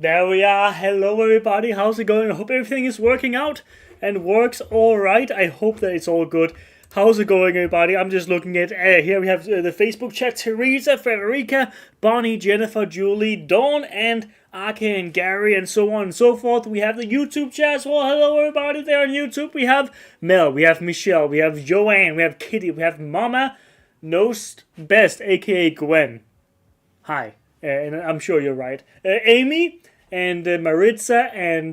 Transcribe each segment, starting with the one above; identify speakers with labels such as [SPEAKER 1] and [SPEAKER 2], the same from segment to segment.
[SPEAKER 1] There we are. Hello, everybody. How's it going? I hope everything is working out and works all right. I hope that it's all good. How's it going, everybody? I'm just looking at here. We have the Facebook chat: Teresa, Frederica, Bonnie, Jennifer, Julie, Dawn, and Arke and Gary, and so on and so forth. We have the YouTube chat as well. Hello, everybody there on YouTube. We have Mel, we have Michelle, we have Joanne, we have Kitty, we have Mama Knows Best, aka Gwen. Hi. And I'm sure you're right. Amy and Maritza and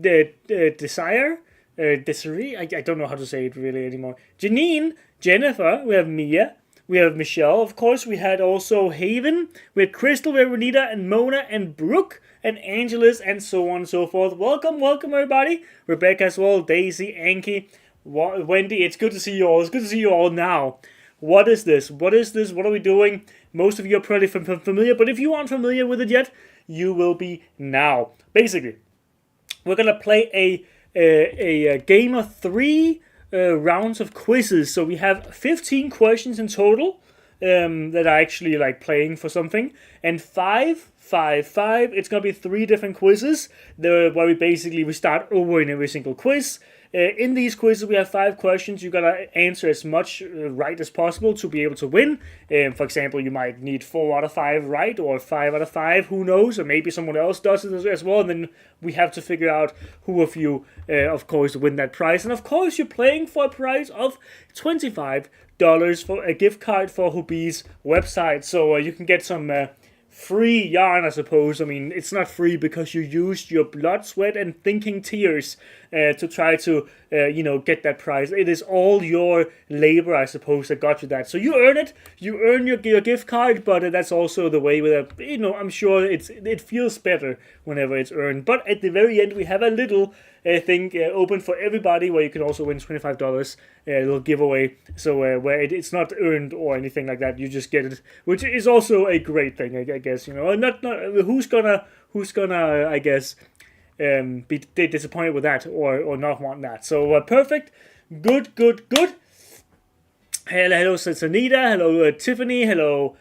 [SPEAKER 1] Desire. Desiree? I don't know how to say it really anymore. Janine, Jennifer, we have Mia, we have Michelle, of course. We had also Haven, we had Crystal, we have Renita and Mona and Brooke and Angelus and so on and so forth. Welcome everybody. Rebecca as well, Daisy, Anki, Wendy. It's good to see you all. It's good to see you all now. What is this? What is this? What are we doing? Most of you are probably familiar, but if you aren't familiar with it yet, you will be now. Basically, we're going to play a game of 3 rounds of quizzes. So we have 15 questions in total that are actually like playing for something. And 5. It's going to be 3 different quizzes where we start over in every single quiz. In these quizzes, we have 5 questions. You gotta answer as much right as possible to be able to win. For example, you might need 4 out of 5 right, or 5 out of 5. Who knows? Or maybe someone else does it as well. And then we have to figure out who of you, of course, win that prize. And of course, you're playing for a prize of $25 for a gift card for Hobbie's website. So you can get some free yarn, I suppose. I mean, it's not free because you used your blood, sweat, and thinking tears to try to, get that prize. It is all your labor, I suppose, that got you that. So you earn it. You earn your gift card, but that's also the way with it. I'm sure it feels better whenever it's earned. But at the very end, we have a little thing open for everybody where you can also win $25. A little giveaway. So where it's not earned or anything like that, you just get it, which is also a great thing, I guess. Not who's gonna I guess be disappointed with that or not want that. So perfect, good. Hello, Sanita. Hello, Tiffany. Hello,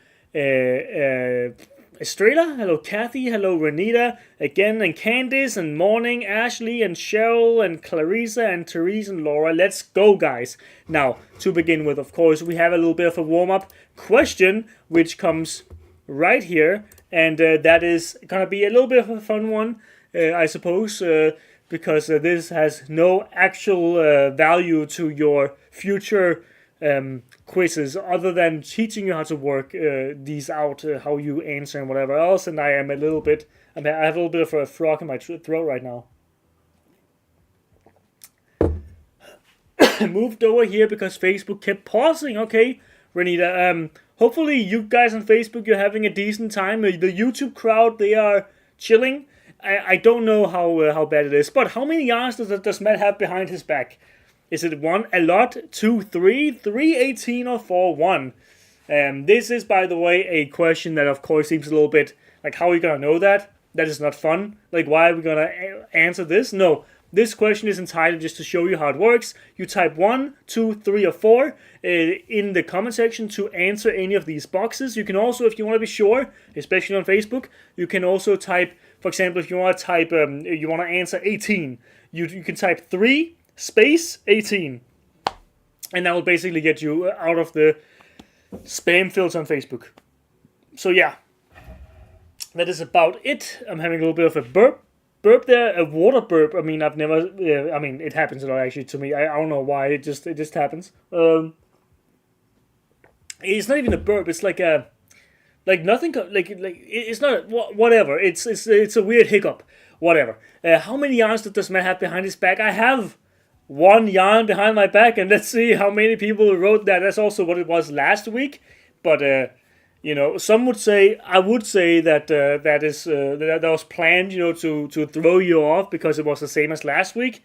[SPEAKER 1] Estrella, hello Kathy, hello Renita, again, and Candice, and Morning, Ashley, and Cheryl, and Clarissa, and Therese, and Laura. Let's go, guys. Now, to begin with, of course, we have a little bit of a warm-up question, which comes right here, and that is going to be a little bit of a fun one, I suppose, because this has no actual value to your future quizzes, other than teaching you how to work these out, how you answer and whatever else. And I have a little bit of a frog in my throat right now. Moved over here because Facebook kept pausing. Okay, Renita. Hopefully you guys on Facebook, you're having a decent time. The YouTube crowd, they are chilling. I don't know how bad it is, but how many yarns does Matt have behind his back? Is it 1 a lot, 2 3, 3 18, or 4 1? This is, by the way, a question that of course seems a little bit like, how are we gonna know that? That is not fun. Like, why are we gonna answer this? No, this question is entitled just to show you how it works. You type 1, 2, 3, or 4 in the comment section to answer any of these boxes. You can also, if you want to be sure, especially on Facebook, you can also type, for example, if you want to type, you want to answer 18, you can type 3 space 18, and that will basically get you out of the spam filter on Facebook. So yeah, that is about it. I'm having a little bit of a burp there, a water burp. I mean, I've never, it happens a lot actually to me. I don't know why, it just happens. It's not even a burp, it's like a, like nothing, it's not, whatever, it's a weird hiccup, whatever. How many yarns does Matt have behind his back? I have 1 yarn behind my back, and let's see how many people wrote that. That's also what it was last week, but some would say, I would say that that was planned, to throw you off because it was the same as last week.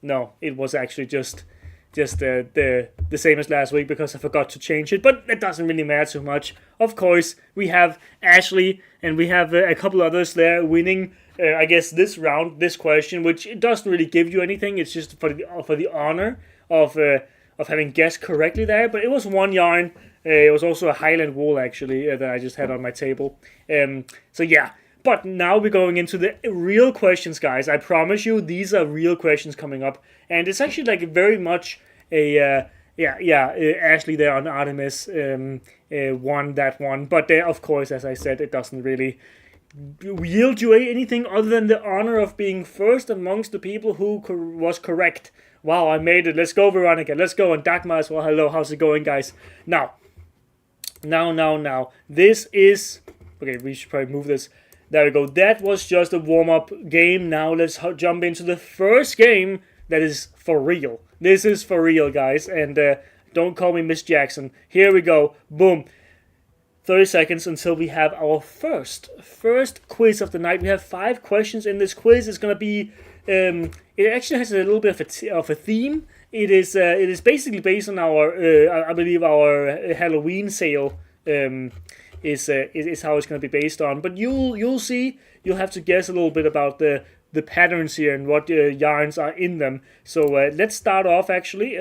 [SPEAKER 1] No, it was actually just the same as last week because I forgot to change it, but it doesn't really matter too much. Of course, we have Ashley and we have a couple others there winning. I guess this round, this question, which it doesn't really give you anything. It's just for the honor of having guessed correctly there. But it was 1 yarn. It was also a Highland wool actually that I just had on my table. So yeah, But now we're going into the real questions, guys. I promise you, these are real questions coming up, and it's actually like very much a Ashley there on Artemis won that one, but of course, as I said, it doesn't really yield you anything other than the honor of being first amongst the people who was correct. Wow, I made it. Let's go, Veronica. Let's go. And Dagmar as well. Hello, how's it going, guys? Now. This is... Okay, we should probably move this. There we go. That was just a warm-up game. Now let's jump into the first game that is for real. This is for real, guys. And don't call me Miss Jackson. Here we go. Boom. 30 seconds until we have our first quiz of the night. We have 5 questions in this quiz. It's going to be... it actually has a little bit of a theme. It is basically based on our, I believe, our Halloween sale is how it's going to be based on. But you'll see. You'll have to guess a little bit about the patterns here and what yarns are in them. So let's start off actually.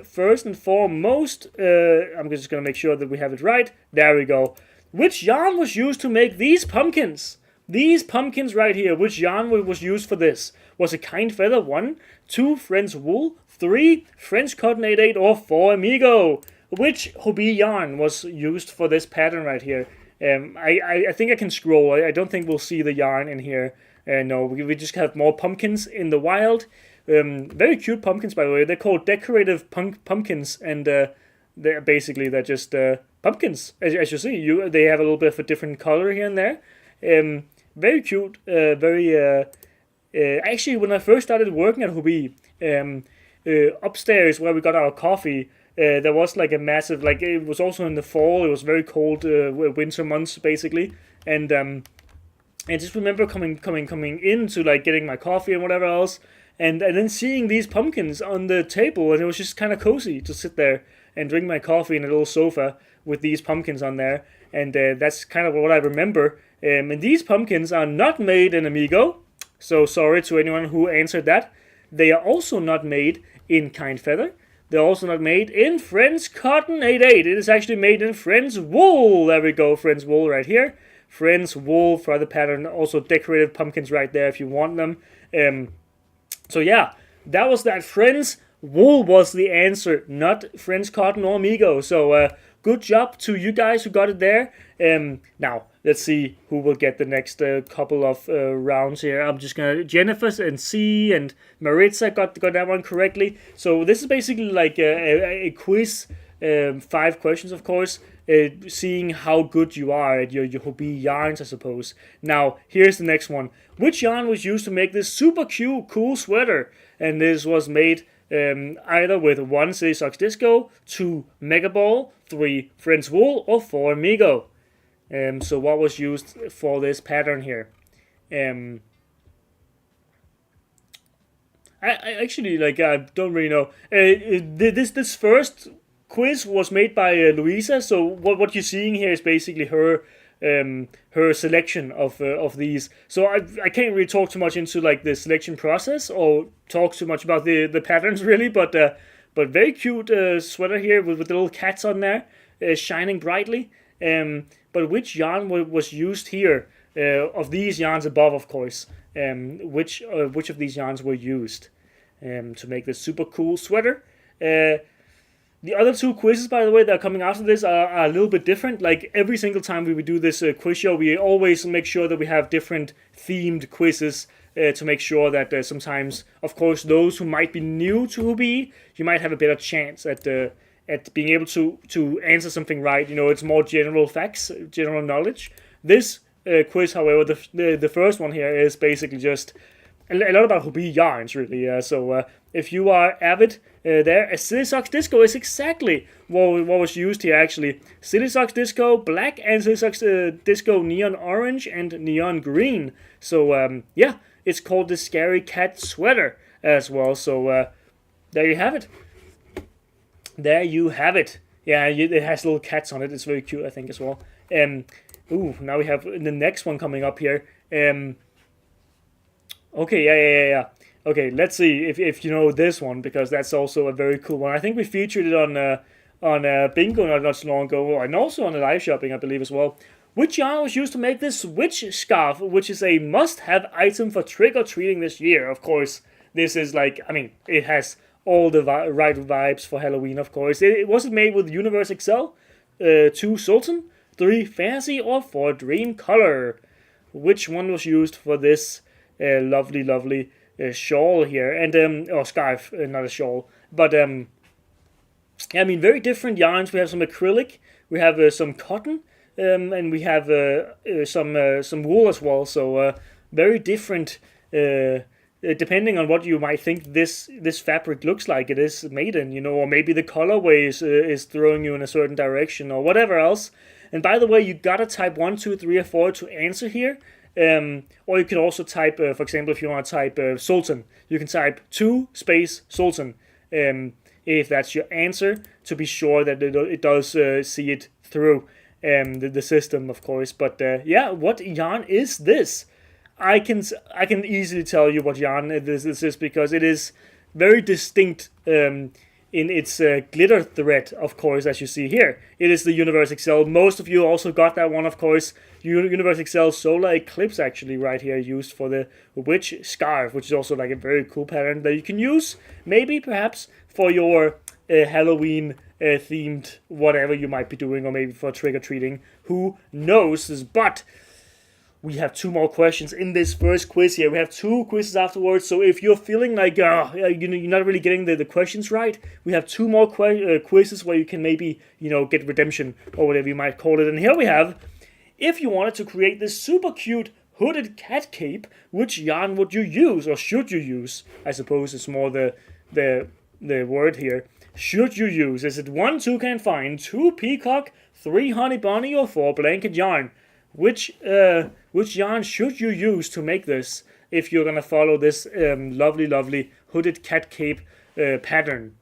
[SPEAKER 1] First and foremost, I'm just going to make sure that we have it right. There we go. Which yarn was used to make these pumpkins? These pumpkins right here, which yarn was used for this? Was it kind feather 1, 2 French wool, 3 French cotton 88, or 4 amigo? Which Hobbii yarn was used for this pattern right here? I think I can scroll. I don't think we'll see the yarn in here. No, we just have more pumpkins in the wild. Very cute pumpkins, by the way. They're called decorative pumpkins, and they're just pumpkins. As you see, they have a little bit of a different color here and there. Very cute. Actually, when I first started working at Hobbii, upstairs where we got our coffee, there was like a massive, like it was also in the fall. It was very cold winter months basically, and I just remember coming into like getting my coffee and whatever else, and then seeing these pumpkins on the table, and it was just kind of cozy to sit there and drink my coffee in a little sofa with these pumpkins on there, and that's kind of what I remember. And these pumpkins are not made in Amigo, so sorry to anyone who answered that. They are also not made in kind feather. They're also not made in French cotton 88. It is actually made in French wool. There we go, French wool right here. French wool for the pattern. Also decorative pumpkins right there if you want them. So yeah, that was that. French wool was the answer, not French cotton or Amigo. So good job to you guys who got it there. Now, let's see who will get the next couple of rounds here. I'm just going to... Jennifer and C and Maritza got that one correctly. So this is basically like a quiz, 5 questions, of course, seeing how good you are at your Hobbii yarns, I suppose. Now, here's the next one. Which yarn was used to make this super cute, cool sweater? And this was made... either with 1 Silly Socks Disco, 2 Mega Ball, 3 French wool, or 4 Amigo. So what was used for this pattern here? I actually I don't really know. This first quiz was made by Louisa. So what you're seeing here is basically her selection of these. So I can't really talk too much into like the selection process or talk too much about the patterns really, but very cute sweater here with the little cats on there, shining brightly. But which yarn was used here of these yarns above, of course? Which of these yarns were used to make this super cool sweater? The other 2 quizzes, by the way, that are coming after this are a little bit different. Like every single time we do this quiz show, we always make sure that we have different themed quizzes to make sure that sometimes, of course, those who might be new to Hobbii, you might have a better chance at being able to answer something right. You know, it's more general facts, general knowledge. This quiz, however, the first one here is basically just a lot about Hobbii yarns, really. So if you are avid there, a Silly Socks Disco is exactly what was used here, actually. Silly Socks Disco Black and Silly Socks Disco Neon Orange and Neon Green. So, yeah, it's called the Scary Cat Sweater as well. So, there you have it. There you have it. Yeah, it has little cats on it. It's very cute, I think, as well. Ooh, now we have the next one coming up here. Okay, yeah. Okay, let's see if you know this one, because that's also a very cool one. I think we featured it on Bingo not so long ago, and also on the live shopping, I believe, as well. Which yarn was used to make this witch scarf, which is a must-have item for trick-or-treating this year? Of course, this is like, I mean, it has all the right vibes for Halloween, of course. It wasn't made with Universe Excel, 2 Sultan, 3 Fantasy, or 4 Dream Color. Which one was used for this lovely shawl here? And, or scarf, not a shawl. But, I mean, very different yarns. We have some acrylic, we have some cotton, and we have some wool as well. So very different, depending on what you might think this fabric looks like it is made in, you know, or maybe the colorway is throwing you in a certain direction or whatever else. And by the way, you gotta type 1, 2, 3, or 4 to answer here. Or you can also type, for example, if you want to type Sultan, you can type 2 space Sultan. If that's your answer, to be sure that it does see it through the system, of course. But yeah, what yarn is this? I can easily tell you what yarn this is, because it is very distinct in its glitter thread, of course, as you see here. It is the Universe Excel. Most of you also got that one, of course. Universe Excel Solar Eclipse, actually, right here, used for the witch scarf, which is also like a very cool pattern that you can use, maybe, perhaps, for your Halloween themed whatever you might be doing, or maybe for trick-or-treating. Who knows? But we have 2 more questions in this first quiz here. We have 2 quizzes afterwards, so if you're feeling like you're not really getting the questions right, we have 2 more quizzes where you can maybe, you know, get redemption, or whatever you might call it. And here we have, if you wanted to create this super cute hooded cat cape, which yarn would you use, or should you use? I suppose it's more the word here. Should you use? Is it 1 toucan fine, 2 peacock, 3 honey bunny, or 4 blanket yarn? Which yarn should you use to make this, if you're gonna follow this lovely hooded cat cape pattern?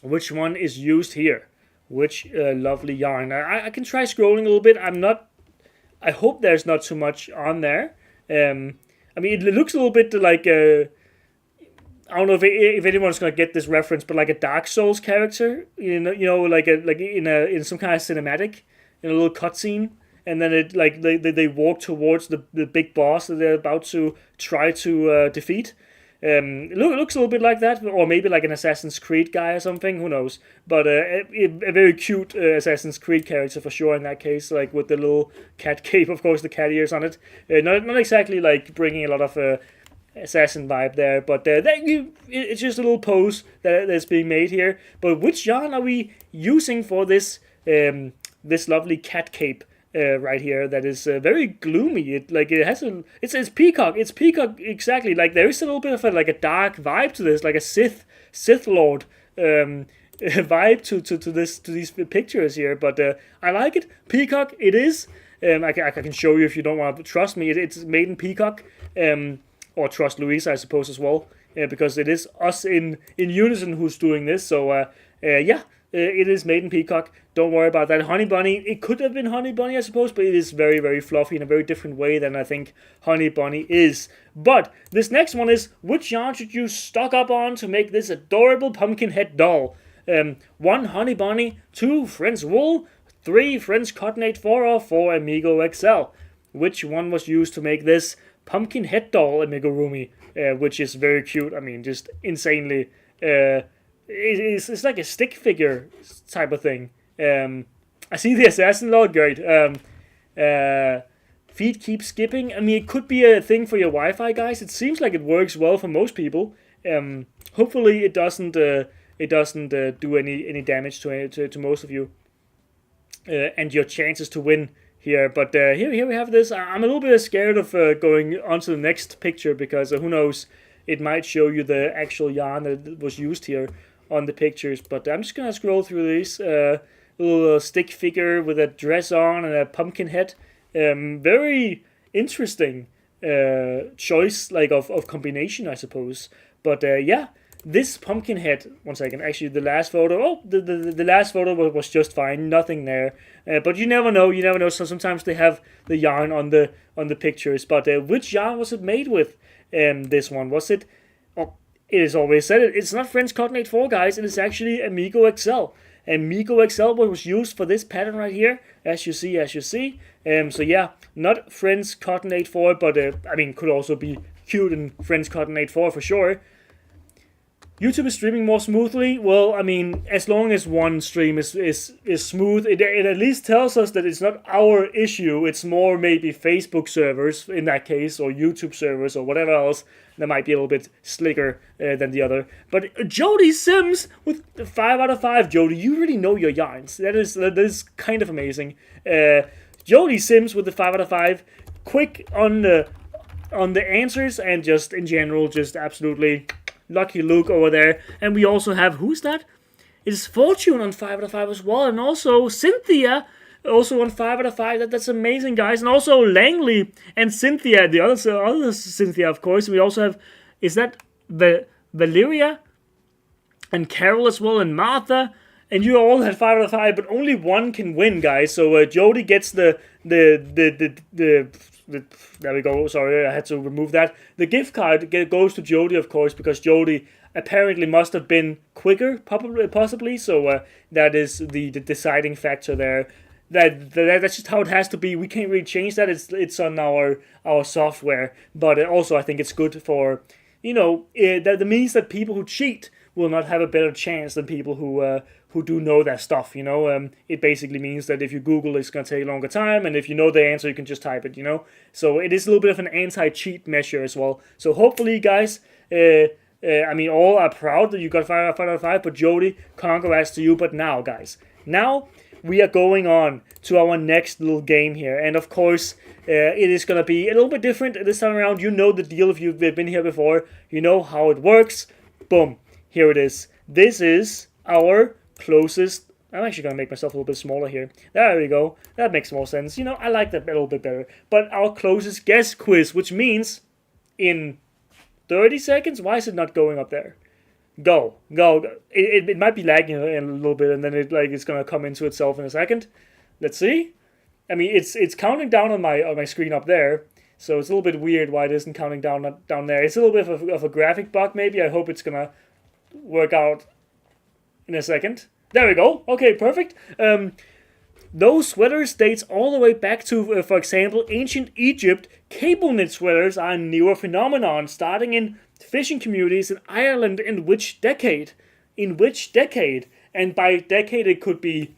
[SPEAKER 1] Which one is used here? Which lovely yarn? I can try scrolling a little bit. I hope there's not too much on there. I mean, it looks a little bit like I don't know if anyone's gonna get this reference, but like a Dark Souls character, you know, like in some kind of cinematic, in a little cutscene, and then it like they walk towards the big boss that they're about to try to defeat. It looks a little bit like that, or maybe like an Assassin's Creed guy or something. Who knows? But a very cute Assassin's Creed character for sure in that case, like with the little cat cape, of course, the cat ears on it. Not exactly like bringing a lot of assassin vibe there, but it's just a little pose that's being made here. But which yarn are we using for this this lovely cat cape right here? That is very gloomy. It says peacock. It's peacock exactly. Like there is a little bit of like a dark vibe to this, like a Sith Lord vibe to these pictures here. But I like it. Peacock. It is. I can show you if you don't want to trust me. It's made in peacock. Or trust Louisa, I suppose, as well, because it is us in unison who's doing this. So, yeah, it is made in peacock. Don't worry about that. Honey Bunny, it could have been Honey Bunny, I suppose, but it is very, very fluffy in a very different way than I think Honey Bunny is. But this next one is, which yarn should you stock up on to make this adorable pumpkin head doll? 1 Honey Bunny, 2 French wool, 3 French cottonade 4, or 4 Amigo XL. Which one was used to make this pumpkin head doll amigurumi, which is very cute. I mean, just insanely. It's like a stick figure type of thing. I see the assassin lord. Great. Feet keep skipping. I mean, it could be a thing for your Wi-Fi, guys. It seems like it works well for most people. Hopefully, it doesn't do any damage to most of you. And your chances to win here, but here we have this. I'm a little bit scared of going on to the next picture, because who knows, it might show you the actual yarn that was used here on the pictures. But I'm just gonna scroll through these. Little stick figure with a dress on and a pumpkin head. Very interesting choice, like of combination, I suppose. But yeah. This pumpkin head, 1 second, actually the last photo, the last photo was just fine, nothing there. But you never know, so sometimes they have the yarn on the pictures. But which yarn was it made with? This one, was it? Oh, it is always said it. It's not French Cottonade 4, guys, it is actually Amigo XL. and Migo XL was used for this pattern right here, as you see. So yeah, not Friends Cotton 84, but I mean, could also be cute in Friends Cotton 84 for sure. YouTube is streaming more smoothly. Well, I mean, as long as one stream is smooth, it at least tells us that it's not our issue. It's more maybe Facebook servers in that case, or YouTube servers, or whatever else that might be a little bit slicker than the other. But Jody Sims with 5 out of 5. Jody, you really know your yarns. That is kind of amazing. Jody Sims with the 5 out of 5. Quick on the answers, and just in general, just absolutely lucky Luke over there. And we also have, who's that? It's Fortune on 5 out of 5 as well. And also Cynthia, also on 5 out of 5. That's amazing, guys. And also Langley and Cynthia, the other Cynthia, of course. And we also have, is that Valeria and Carol as well, and Martha. And you all had 5 out of 5, but only one can win, guys. So Jody gets the there we go. Sorry, I had to remove that. The gift card goes to Jody, of course, because Jody apparently must have been quicker, possibly. So that is the deciding factor there. That's just how it has to be. We can't really change that. It's on our software. But also, I think it's good for, that means that people who cheat will not have a better chance than people who do know their stuff, It basically means that if you Google, it's going to take a longer time, and if you know the answer, you can just type it, So it is a little bit of an anti-cheat measure as well. So hopefully, guys, I mean, all are proud that you got 5 out of 5, but Jody, congrats to you. But now, guys, we are going on to our next little game here. And of course, it is going to be a little bit different this time around. You know the deal if you've been here before. You know how it works. Boom. Here it is. This is our closest. I'm actually going to make myself a little bit smaller here. There we go. That makes more sense. I like that a little bit better. But our closest guess quiz, which means in 30 seconds. Why is it not going up there? Go. It might be lagging a little bit, and then it's going to come into itself in a second. Let's see. I mean, it's counting down on my screen up there. So it's a little bit weird why it isn't counting down there. It's a little bit of a graphic bug, maybe. I hope it's going to work out in a second. There we go. Okay, perfect. Those sweaters dates all the way back to, for example, ancient Egypt. Cable knit sweaters are a newer phenomenon, starting in fishing communities in Ireland. In which decade? And by decade, it could be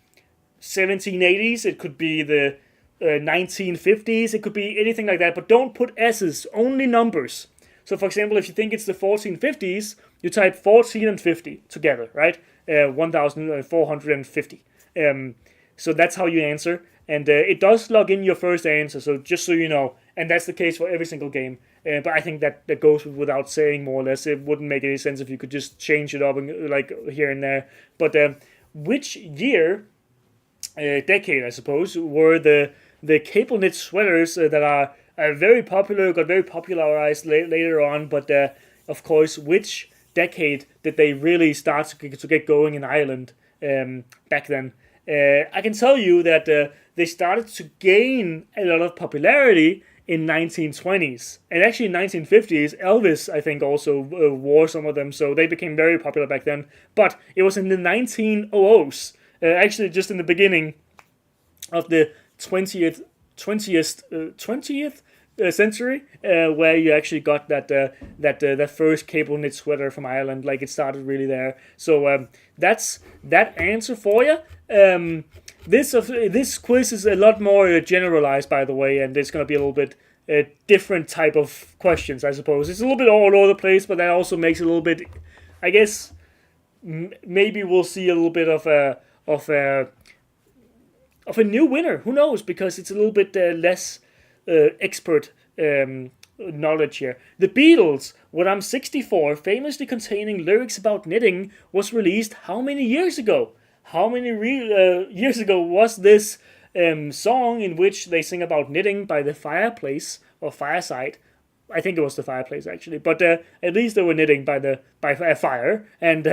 [SPEAKER 1] 1780s, it could be the 1950s, it could be anything like that. But don't put S's, only numbers. So, for example, if you think it's the 1450s, you type 14 and 50 together, right? 1,450. So that's how you answer. And it does log in your first answer, so just so you know. And that's the case for every single game. But I think that goes without saying, more or less. It wouldn't make any sense if you could just change it up like here and there. But which year, decade, I suppose, were the cable knit sweaters that are very popular, got very popularized later on. But of course, which decade did they really start to get going in Ireland back then? I can tell you that they started to gain a lot of popularity in 1920s. And actually in 1950s, Elvis, I think, also wore some of them. So they became very popular back then. But it was in the 1900s, actually just in the beginning of the 20th century, where you actually got that first cable knit sweater from Ireland. Like, it started really there. So that's that answer for you. This quiz is a lot more generalized, by the way, and it's going to be a little bit different type of questions, I suppose. It's a little bit all over the place, but that also makes it a little bit, I guess, maybe we'll see a little bit of a new winner. Who knows? Because it's a little bit less expert knowledge here. The Beatles, When I'm 64, famously containing lyrics about knitting, was released how many years ago? How many years ago was this song in which they sing about knitting by the fireplace or fireside? I think it was the fireplace, actually, but at least they were knitting by a fire. And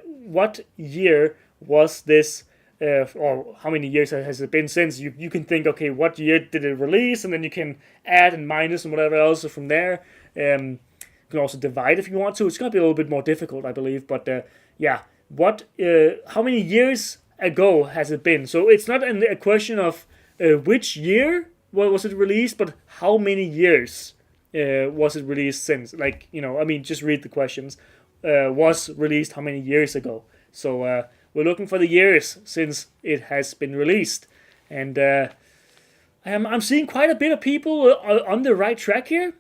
[SPEAKER 1] what year was this? Or how many years has it been since? You can think, okay, what year did it release, and then you can add and minus and whatever else from there. You can also divide if you want to. It's going to be a little bit more difficult, I believe, but yeah. how many years ago has it been? So it's not a question of which year was it released, but how many years was it released since? Like, I mean, just read the questions. Was released how many years ago? So we're looking for the years since it has been released, and I'm seeing quite a bit of people on the right track here.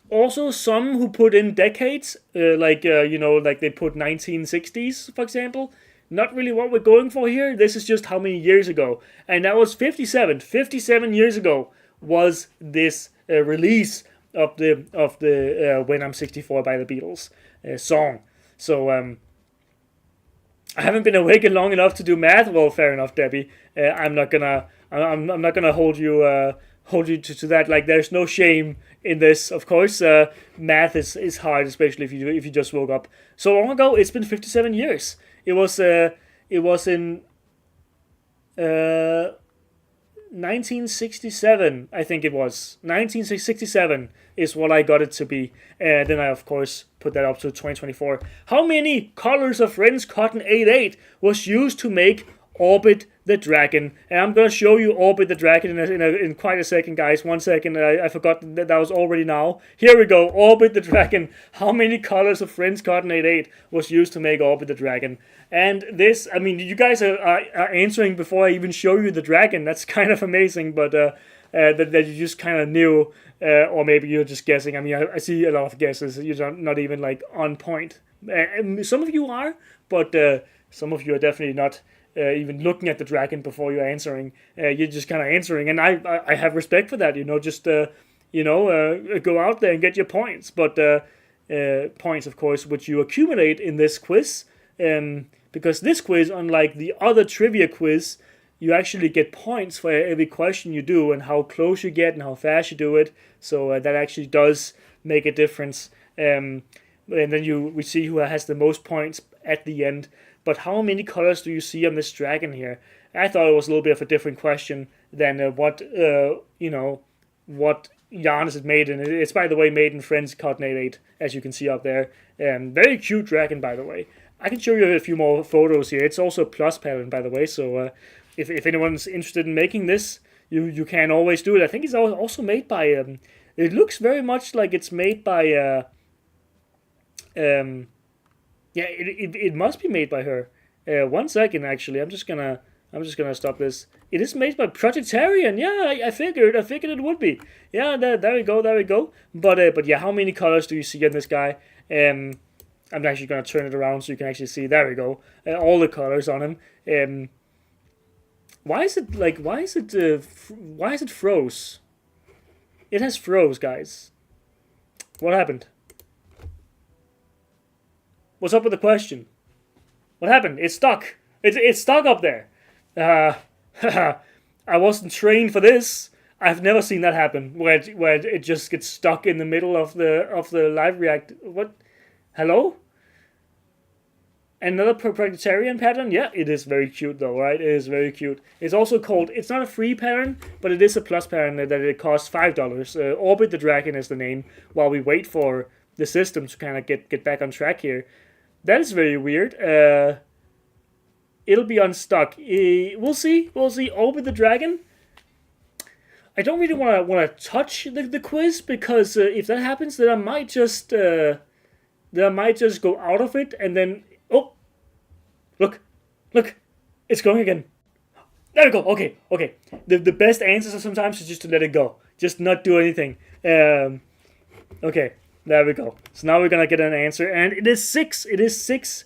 [SPEAKER 1] Also, some who put in decades, like they put 1960s, for example. Not really what we're going for here. This is just how many years ago, and that was 57. 57 years ago was this release of the "When I'm 64" by the Beatles song. So I haven't been awake long enough to do math. Well, fair enough, Debbie. I'm not gonna hold you to that. Like, there's no shame in this. Of course, math is hard, especially if you just woke up so long ago. It's been 57 years. It was in 1967, I think it was. 1967 is what I got it to be. Then I, of course, put that up to 2024. How many colors of Friends Cotton 88 was used to make Orbit the Dragon? And I'm going to show you Orbit the Dragon in quite a second, guys. 1 second. I forgot that was already now. Here we go. Orbit the Dragon. How many colors of Friends Cotton 88 was used to make Orbit the Dragon? And this, I mean, you guys are answering before I even show you the dragon. That's kind of amazing, but that you just kind of knew, or maybe you're just guessing. I mean, I see a lot of guesses. You're not even like on point. Some of you are, but some of you are definitely not even looking at the dragon before you're answering. You're just kind of answering, and I have respect for that. Just go out there and get your points, but points, of course, which you accumulate in this quiz. Because this quiz, unlike the other trivia quiz, you actually get points for every question you do and how close you get and how fast you do it. So that actually does make a difference. And then we see who has the most points at the end. But how many colors do you see on this dragon here? I thought it was a little bit of a different question than what yarn is it made in. It's, by the way, made in Friends Cotton 88, as you can see up there. Very cute dragon, by the way. I can show you a few more photos here. It's also a plus pattern, by the way, so if anyone's interested in making this, you can always do it. I think it's also made by, it looks very much like it's made by, it must be made by her. 1 second, actually, I'm just gonna stop this. It is made by Projectarian. Yeah, I figured it would be. Yeah, there we go. But yeah, how many colors do you see in this guy? I'm actually going to turn it around so you can actually see. There we go. All the colors on him. Why is it froze? It has froze, guys. What happened? What's up with the question? What happened? It's stuck. It's stuck up there. I wasn't trained for this. I've never seen that happen, where it just gets stuck in the middle of the live react. What? Hello? Another Projectarian pattern? Yeah, it is very cute though, right? It is very cute. It's also called, it's not a free pattern, but it is a plus pattern that it costs $5. Orbit the Dragon is the name, while we wait for the system to kind of get back on track here. That is very weird. It'll be unstuck. We'll see. Orbit the Dragon. I don't really want to touch the quiz, because if that happens, then I might just go out of it, and then, oh, look, it's going again. There we go. Okay. The best answers are sometimes just to let it go, just not do anything. Okay, there we go. So now we're gonna get an answer, and it is six. It is six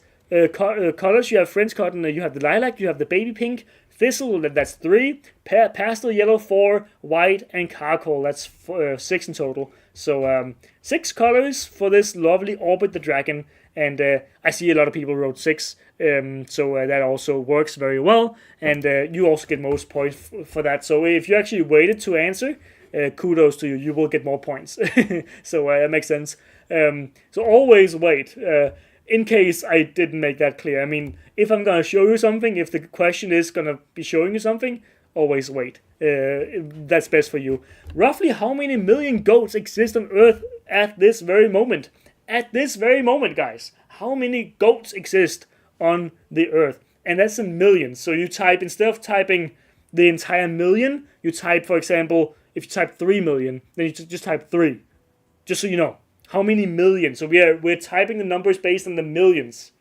[SPEAKER 1] colors. You have Friends Cotton. You have the lilac. You have the baby pink. Thistle, that's 3, pastel yellow 4, white, and charcoal, that's 6 in total. So 6 colors for this lovely Orbit the Dragon, and I see a lot of people wrote 6, so that also works very well, and you also get most points for that. So if you actually waited to answer, kudos to you, you will get more points. So that makes sense. So always wait. In case I didn't make that clear. I mean, if I'm going to show you something, if the question is going to be showing you something, always wait. That's best for you. Roughly how many million goats exist on Earth at this very moment? At this very moment, guys. how many goats exist on the earth. And that's in millions. So you type, instead of typing the entire million, you type, for example, if you type 3 million, then you just type 3. Just so you know. How many millions? So we're typing the numbers based on the millions.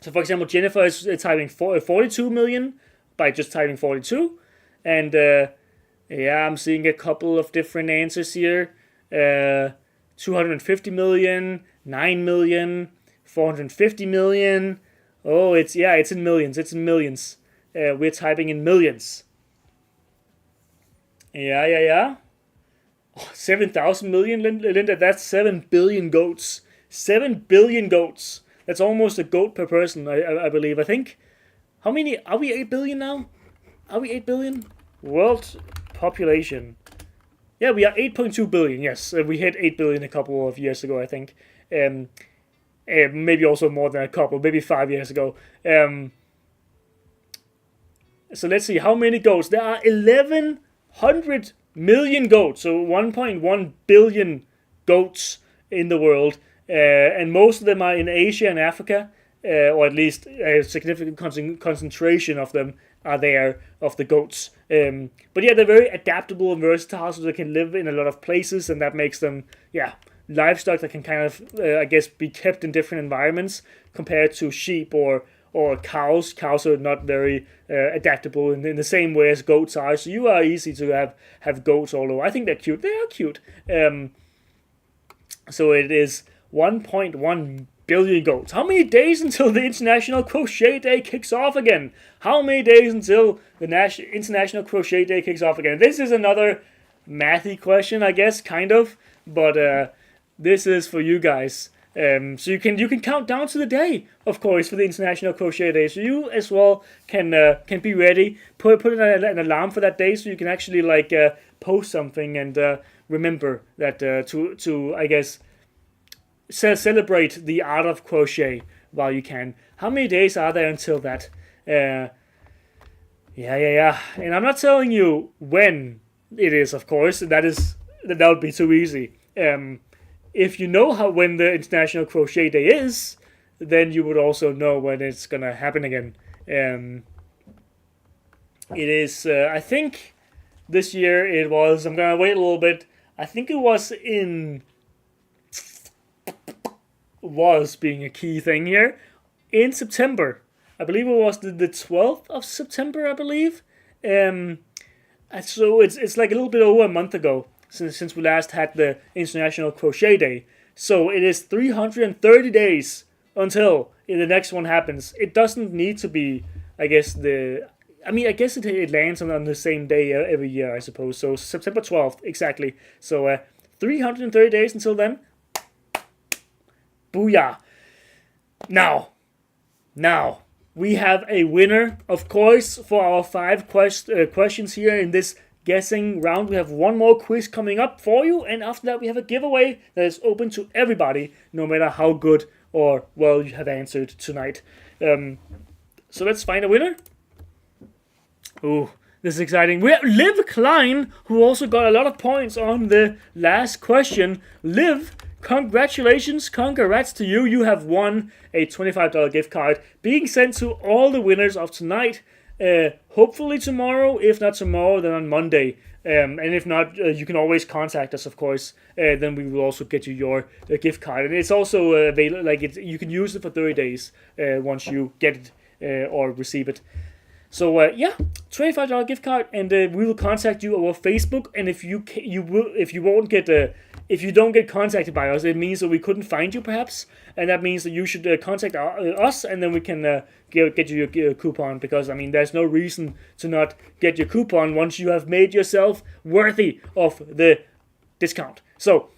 [SPEAKER 1] So for example, Jennifer is typing 42 million by just typing 42. And I'm seeing a couple of different answers here. 250 million, 9 million, 450 million. Oh, it's in millions. It's in millions. We're typing in millions. Yeah. 7,000 million, Linda. That's 7 billion goats. 7 billion goats. That's almost a goat per person, I believe. I think. How many? Are we 8 billion now? Are we 8 billion? World population. Yeah, we are 8.2 billion. Yes, we hit 8 billion a couple of years ago, I think. Maybe also more than a couple, maybe 5 years ago. So let's see, how many goats? There are 1,100 million goats, so 1.1 billion goats in the world, and most of them are in Asia and Africa, or at least a significant concentration of them are there, of the goats. But yeah, they're very adaptable and versatile, so they can live in a lot of places, and that makes them, livestock that can kind of, I guess, be kept in different environments compared to sheep or cows. Cows are not very adaptable in the same way as goats are. So you are easy to have goats all over. I think they're cute. They are cute. So it is 1.1 billion goats. How many days until the International Crochet Day kicks off again? How many days until the International Crochet Day kicks off again? This is another mathy question, I guess, kind of. But this is for you guys. So you can count down to the day, of course, for the International Crochet Day. So you as well can be ready. Put an alarm for that day, so you can actually post something and remember that to I guess celebrate the art of crochet while you can. How many days are there until that? And I'm not telling you when it is, of course. That would be too easy. If you know when the International Crochet Day is, then you would also know when it's gonna happen again. It is, I think, this year it was. I'm gonna wait a little bit. I think it was being a key thing here in September. I believe it was the 12th of September. I believe. So it's like a little bit over a month ago since we last had the International Crochet Day. So it is 330 days until the next one happens. It doesn't need to be, I guess, it lands on the same day every year, I suppose. So September 12th, exactly. So 330 days until then. Booyah. Now, we have a winner, of course, for our 5 questions here in this guessing round. We have one more quiz coming up for you, and after that we have a giveaway that is open to everybody, no matter how good or well you have answered tonight. So let's find a winner. Ooh, this is exciting. We have Liv Klein, who also got a lot of points on the last question. Liv, congratulations, congrats to you. You have won a $25 gift card being sent to all the winners of tonight. Hopefully tomorrow. If not tomorrow, then on Monday. And if not, you can always contact us, of course. Then we will also get you your gift card. And it's also available. You can use it for 30 days once you get it or receive it. So $25 gift card, and we will contact you over Facebook. And if you don't get contacted by us, it means that we couldn't find you, perhaps, and that means that you should contact us, and then we can get you your coupon. Because there's no reason to not get your coupon once you have made yourself worthy of the discount. So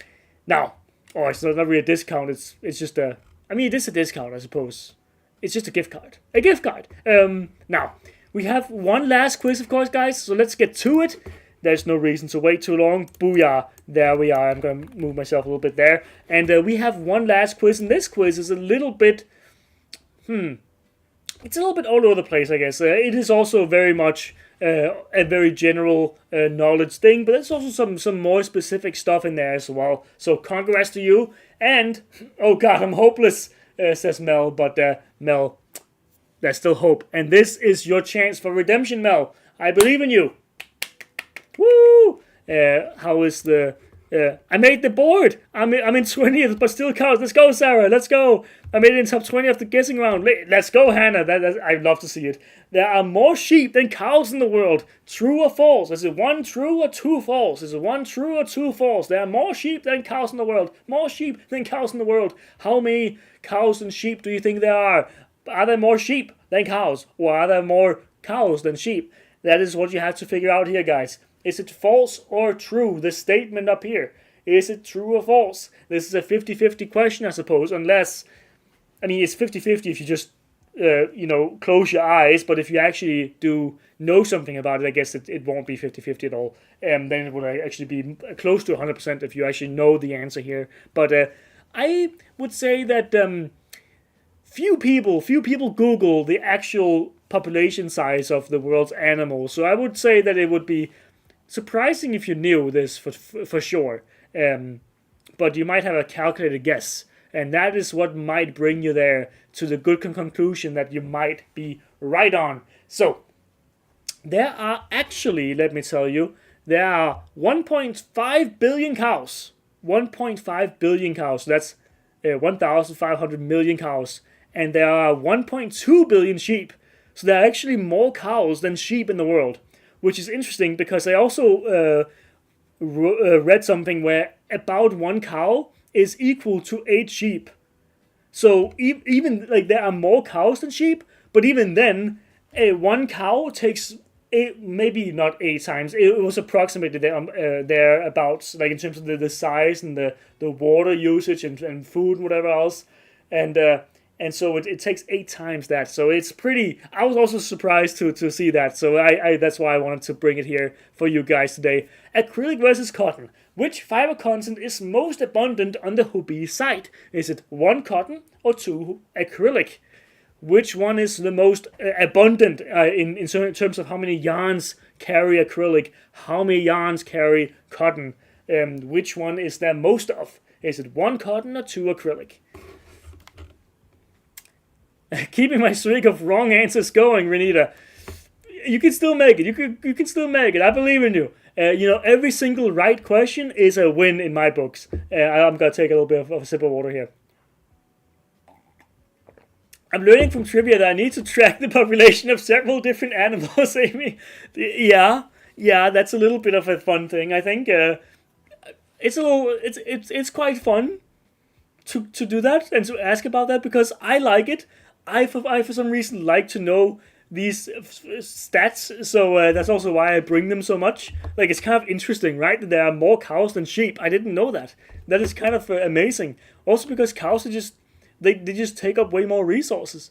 [SPEAKER 1] now, it's not really a discount. It's just it is a discount, I suppose. It's just a gift card. A gift card. Now. We have one last quiz, of course, guys, so let's get to it. There's no reason to wait too long. Booyah. There we are. I'm going to move myself a little bit there. And we have one last quiz, and this quiz is a little bit... It's a little bit all over the place, I guess. It is also very much a very general knowledge thing, but there's also some more specific stuff in there as well. So congrats to you. And, oh god, I'm hopeless. says Mel. But Mel, there's still hope. And this is your chance for redemption, Mel. I believe in you. Woo! How is the... I made the board. I'm in 20th, but still counts. Let's go, Sarah. Let's go. I made it in top 20 of the guessing round. Let's go, Hannah. I'd love to see it. There are more sheep than cows in the world. True or false? Is it 1 true or 2 false? Is it 1 true or 2 false? There are more sheep than cows in the world. More sheep than cows in the world. How many cows and sheep do you think there are? Are there more sheep than cows? Or are there more cows than sheep? That is what you have to figure out here, guys. Is it false or true? The statement up here. Is it true or false? This is a 50-50 question, I suppose, unless... I mean, it's 50-50 if you just, close your eyes, but if you actually do know something about it, I guess it won't be 50-50 at all. Then it would actually be close to 100% if you actually know the answer here. But I would say that few people Google the actual population size of the world's animals, so I would say that it would be surprising if you knew this for sure, but you might have a calculated guess, and that is what might bring you there to the good conclusion that you might be right on. So, there are actually, let me tell you, there are 1.5 billion cows. 1.5 billion cows, that's 1,500 million cows, and there are 1.2 billion sheep. So there are actually more cows than sheep in the world, which is interesting because I also read something where about 1 cow is equal to 8 sheep. So even like there are more cows than sheep, but even then, 1 cow takes maybe not 8 times. It was approximated thereabouts, like in terms of the size and the water usage and food and whatever else, and so it takes 8 times that. So it's pretty... I was also surprised to see that. So I that's why I wanted to bring it here for you guys today. Acrylic versus cotton. Which fiber content is most abundant on the Hobbii site? Is it 1 cotton or 2 acrylic? Which one is the most abundant in terms of how many yarns carry acrylic? How many yarns carry cotton? Which one is there most of? Is it 1 cotton or 2 acrylic? Keeping my streak of wrong answers going, Renita. You can still make it. You can still make it. I believe in you. Every single right question is a win in my books. I'm gonna take a little bit of a sip of water here. I'm learning from trivia that I need to track the population of several different animals, Amy. Yeah, that's a little bit of a fun thing. I think it's quite fun to do that and to ask about that because I like it. I for some reason like to know these stats, so that's also why I bring them so much. Like, it's kind of interesting, right? That there are more cows than sheep. I didn't know that. That is kind of amazing. Also because cows are just they just take up way more resources.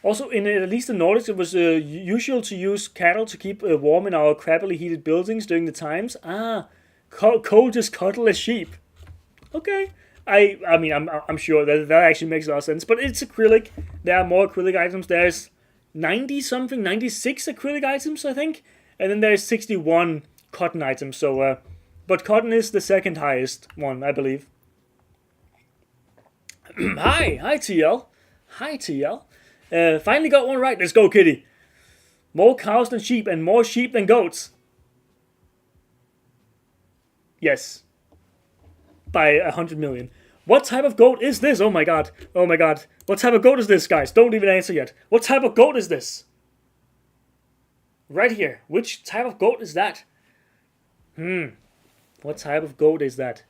[SPEAKER 1] Also, in at least the Nordics, it was usual to use cattle to keep warm in our crappily heated buildings during the times. Cold just cuddle as sheep. Okay. I mean, I'm sure that actually makes a lot of sense. But it's acrylic. There are more acrylic items. There's 96 acrylic items, I think. And then there's 61 cotton items. So, but cotton is the second highest one, I believe. Hi TL. Finally got one right. Let's go, Kitty. More cows than sheep and more sheep than goats. Yes. By 100 million. What type of goat is this? Oh my god. What type of goat is this, guys? Don't even answer yet. What type of goat is this? Right here. Which type of goat is that? What type of goat is that?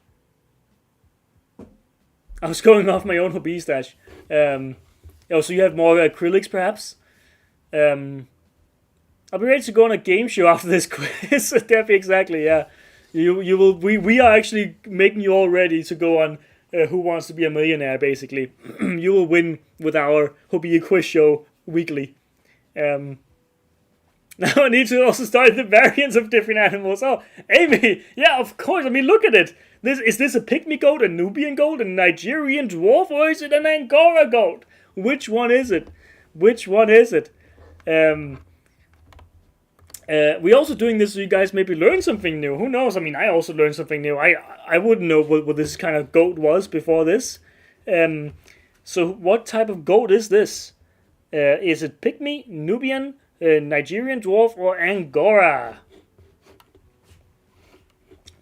[SPEAKER 1] I was going off my own Hobbii stash. So you have more acrylics, perhaps? I'll be ready to go on a game show after this quiz. Definitely, exactly, yeah. You will. We are actually making you all ready to go on Who Wants to Be a Millionaire, basically. You will win with our Hobbii quiz show weekly. Now I need to also start the variants of different animals. Oh, Amy, yeah, of course. I mean, look at it. Is this a pygmy goat, a Nubian goat, a Nigerian dwarf, or is it an Angora goat? Which one is it? We're also doing this so you guys maybe learn something new. Who knows? I mean, I also learned something new. I wouldn't know what this kind of goat was before this. So what type of goat is this? Is it Pygmy, Nubian, Nigerian dwarf, or Angora?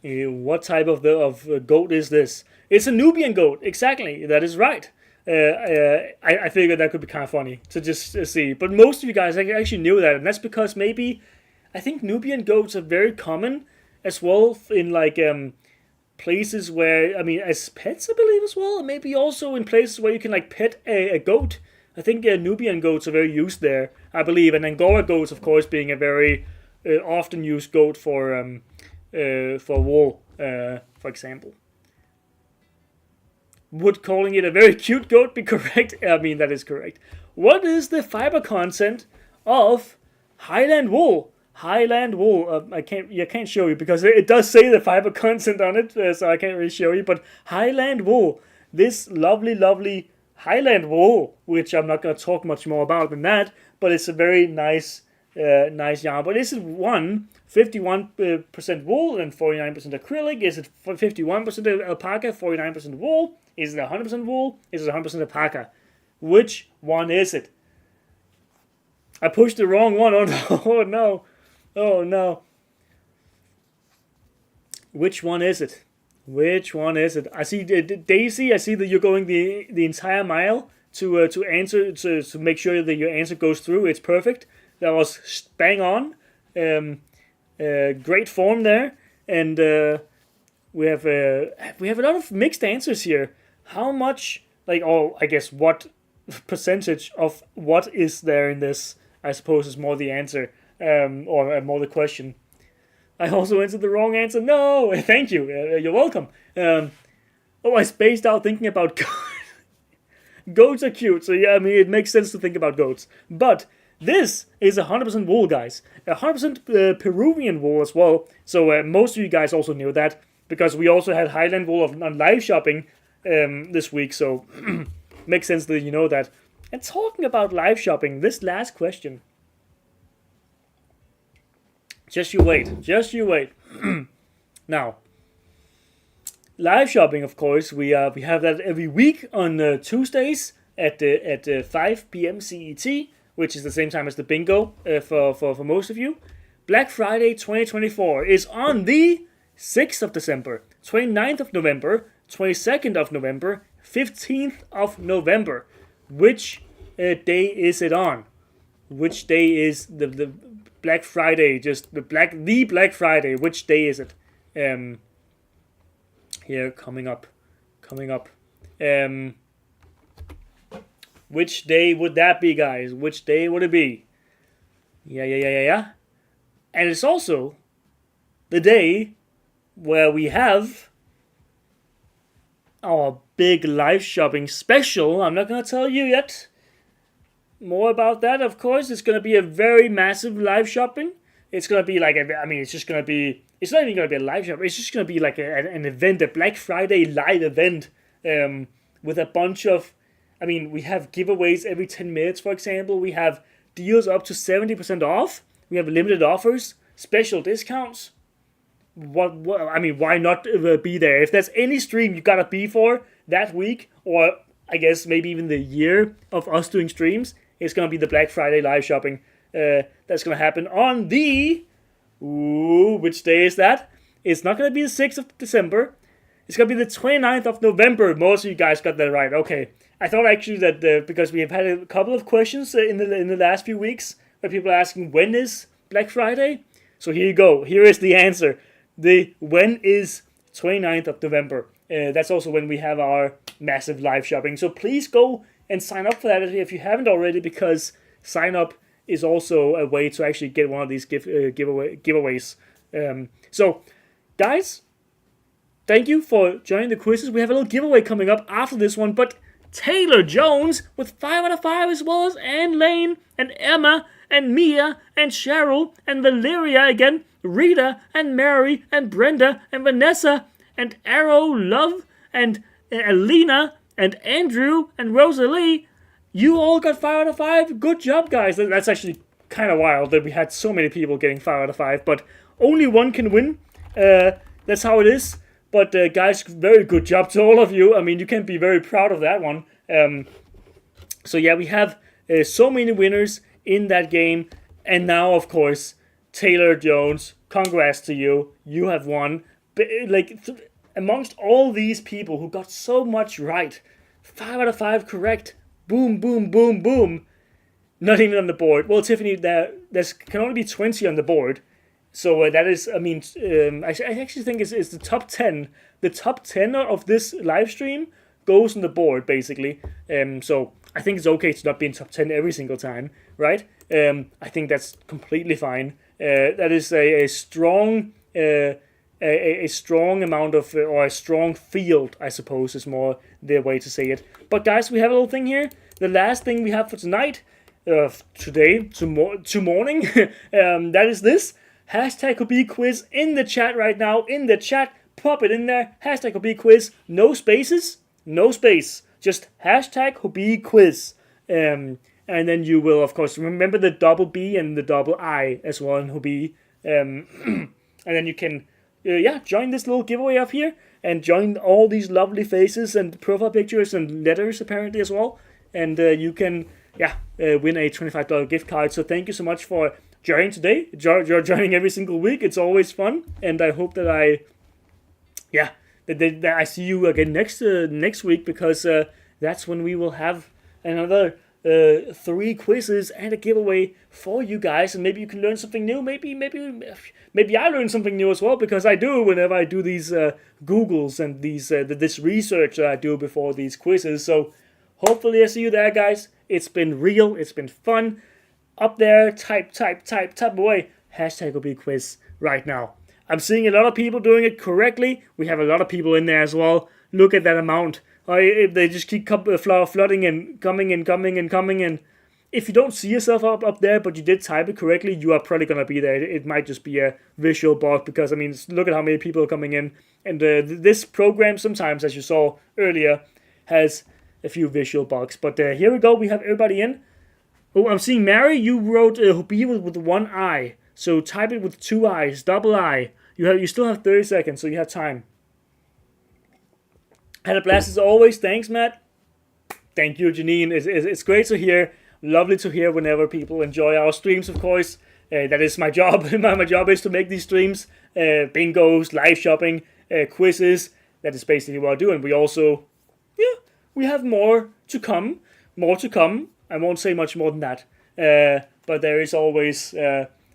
[SPEAKER 1] What type of goat is this? It's a Nubian goat. Exactly. That is right. I figured that could be kind of funny to just see. But most of you guys actually knew that, and that's because maybe I think Nubian goats are very common as well in like places where, I mean, as pets, I believe as well. Maybe also in places where you can like pet a goat. I think Nubian goats are very used there, I believe, and Angora goats, of course, being a very often used goat for wool, for example. Would calling it a very cute goat be correct? I mean, that is correct. What is the fiber content of Highland wool? Highland wool. I can't show you because it does say the fiber content on it, so I can't really show you. But Highland wool, this lovely Highland wool, which I'm not going to talk much more about than that, but it's a very nice yarn. But is it 51% wool and 49% acrylic? Is it 51% alpaca, 49% wool? Is it 100% wool? Is it 100% alpaca? Which one is it? I pushed the wrong one. Oh no! Oh no! Oh no! Which one is it? Which one is it? I see Daisy. I see that you're going the entire mile to answer to make sure that your answer goes through. It's perfect. That was bang on. Great form there, and we have a lot of mixed answers here. How much, like, I guess what percentage of what is there in this? I suppose is more the answer, or more the question. I also answered the wrong answer. No, thank you. You're welcome. I spaced out thinking about goats. Goats are cute, so yeah, I mean it makes sense to think about goats, but. This is 100% wool, guys. 100% Peruvian wool as well. So most of you guys also knew that because we also had Highland wool on live shopping this week. So makes sense that you know that. And talking about live shopping, this last question. Just you wait. Just you wait. Now, live shopping, of course, we have that every week on Tuesdays at 5 p.m. CET. Which is the same time as the bingo for most of you. Black Friday 2024 is on the 6th of December, 29th of November, 22nd of November, 15th of November. Which day is it on? Which day is the Black Friday? Just the Black Friday. Which day is it? Here coming up. Which day would that be, guys? Which day would it be? Yeah. And it's also the day where we have our big live shopping special. I'm not going to tell you yet more about that, of course. It's going to be a very massive live shopping. It's going to be like, it's just going to be, it's not even going to be a live shopping. It's just going to be like an event, a Black Friday live event with a bunch of, we have giveaways every 10 minutes, for example. We have deals up to 70% off. We have limited offers, special discounts. Why not be there? If there's any stream you gotta be for that week, or I guess maybe even the year of us doing streams, it's gonna be the Black Friday live shopping. That's gonna happen on the... which day is that? It's not gonna be the 6th of December. It's gonna be the 29th of November. Most of you guys got that right. Okay. I thought actually that because we have had a couple of questions in the last few weeks where people are asking when is Black Friday. So here you go. Here is the answer. When is 29th of November. That's also when we have our massive live shopping. So please go and sign up for that if you haven't already, because sign up is also a way to actually get one of these giveaways. So guys, thank you for joining the quizzes. We have a little giveaway coming up after this one, but Taylor Jones with 5 out of 5, as well as Anne Lane and Emma and Mia and Cheryl and Valeria again, Rita and Mary and Brenda and Vanessa and Arrow Love and Alina and Andrew and Rosalie. You all got 5 out of 5. Good job, guys. That's actually kind of wild that we had so many people getting 5 out of 5, but only one can win. That's how it is. But guys, very good job to all of you. I mean, you can be very proud of that one. So yeah, we have so many winners in that game. And now, of course, Taylor Jones, congrats to you. You have won. Like, amongst all these people who got so much right, 5 out of 5 correct. Boom, boom, boom, boom. Not even on the board. Well, Tiffany, there can only be 20 on the board. So that is, I mean, I actually think it's the top 10. The top 10 of this live stream goes on the board, basically. So I think it's okay to not be in top 10 every single time, right? I think that's completely fine. That is a strong a strong amount of, or a strong field, I suppose, is more the way to say it. But guys, we have a little thing here. The last thing we have for tonight, today, to morning, that is this. Hashtag Hobbii quiz in the chat right now. In the chat, pop it in there. Hashtag Hobbii quiz. No spaces, no space. Just hashtag Hobbii quiz. And then you will, of course, remember the double B and the double I as well in Hobbii. And then you can, join this little giveaway up here and join all these lovely faces and profile pictures and letters apparently as well. And you can, win a $25 gift card. So thank you so much for joining today. You're joining every single week. It's always fun. And I hope that that I see you again next week, because that's when we will have another 3 quizzes and a giveaway for you guys, and maybe you can learn something new. Maybe I learn something new as well, because I do whenever I do these Googles and these this research that I do before these quizzes. So hopefully I see you there, guys. It's been real. It's been fun. Up there, type away. Hashtag Hobbii quiz right now. I'm seeing a lot of people doing it correctly. We have a lot of people in there as well. Look at that amount. They just keep flooding and coming. And if you don't see yourself up there, but you did type it correctly, you are probably going to be there. It might just be a visual bug, because, I mean, look at how many people are coming in. And this program sometimes, as you saw earlier, has a few visual bugs. But here we go. We have everybody in. Oh, I'm seeing Mary. You wrote Hobbii with 1 I. So type it with 2 I's, double I. You still have 30 seconds, so you have time. Had a blast as always. Thanks, Matt. Thank you, Janine. It's great to hear. Lovely to hear whenever people enjoy our streams, of course. That is my job. My job is to make these streams. Bingos, live shopping, quizzes. That is basically what I do. And we also, we have more to come. More to come. I won't say much more than that. But there is always...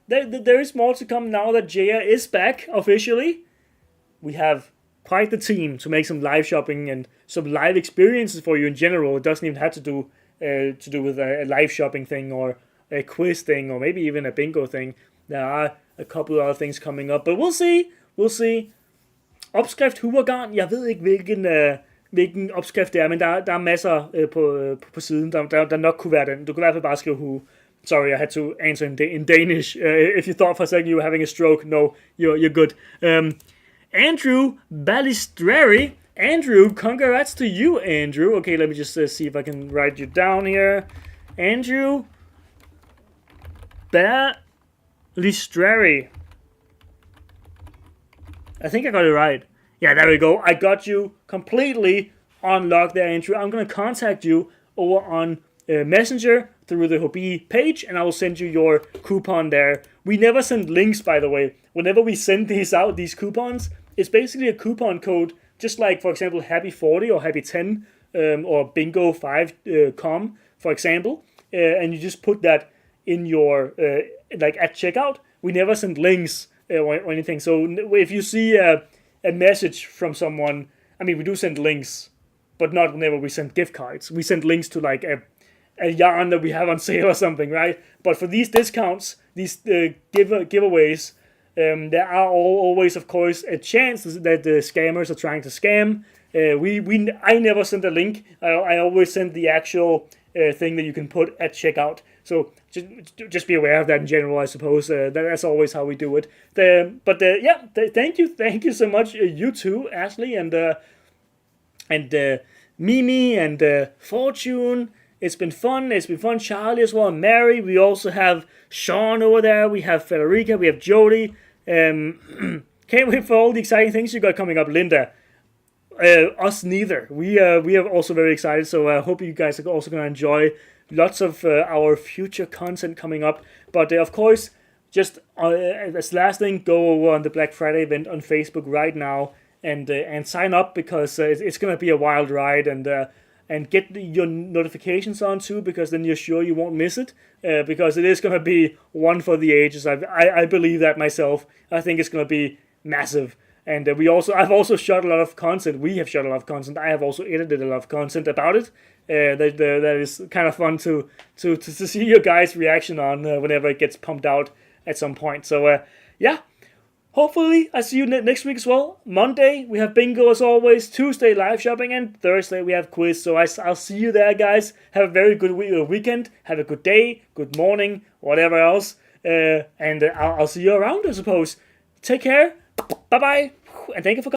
[SPEAKER 1] There is more to come now that Jaya is back officially. We have quite the team to make some live shopping and some live experiences for you in general. It doesn't even have to do with a live shopping thing or a quiz thing or maybe even a bingo thing. There are a couple of other things coming up, but we'll see. Opskrift Hubergarn. Jeg ved ikke hvilken opskrift det er, men der er masser på siden, der nok kunne være den. Du kan i hvert fald bare skrive Hu. Sorry, I had to answer in Danish. If you thought for a second you were having a stroke, no, you're good. Andrew Balistreri. Andrew, congrats to you, Andrew. Okay, let me just see if I can write you down here. Andrew Balistreri. I think I got it right. Yeah, there we go. I got you completely unlocked there, Andrew. I'm going to contact you over on Messenger through the Hobbii page, and I will send you your coupon there. We never send links, by the way. Whenever we send these out, these coupons, it's basically a coupon code, just like, for example, Happy 40 or Happy 10 or Bingo 5 for example, and you just put that in your like at checkout. We never send links or anything. So if you see a message from someone, I mean, we do send links, but not whenever we send gift cards. We send links to like a yarn that we have on sale or something, right? But for these discounts, these giveaways, there are always, of course, a chance that the scammers are trying to scam. I never send a link. I always send the actual thing that you can put at checkout. So just be aware of that in general, I suppose. That's always how we do it. Thank you so much, you too, Ashley and Mimi and Fortune It's been fun. It's been fun. Charlie as well, and Mary. We also have Sean over there. We have Federica. We have Jody. Can't wait for all the exciting things you got coming up, Linda. Us neither. We are also very excited. So I hope you guys are also gonna enjoy lots of our future content coming up. But of course, just as last thing, go over on the Black Friday event on Facebook right now and sign up, because it's gonna be a wild ride, and get your notifications on too, because then you're sure you won't miss it, because it is gonna be one for the ages. I believe that myself. I think it's gonna be massive. And I've also shot a lot of content. We have shot a lot of content. I have also edited a lot of content about it. That is kind of fun to see your guys' reaction on whenever it gets pumped out at some point. So yeah, hopefully I see you next week as well. Monday we have bingo as always. Tuesday live shopping, and Thursday we have quiz. So I'll see you there, guys. Have a very good weekend. Have a good day, good morning, whatever else. And I'll see you around, I suppose. Take care. Bye bye. And thank you for coming.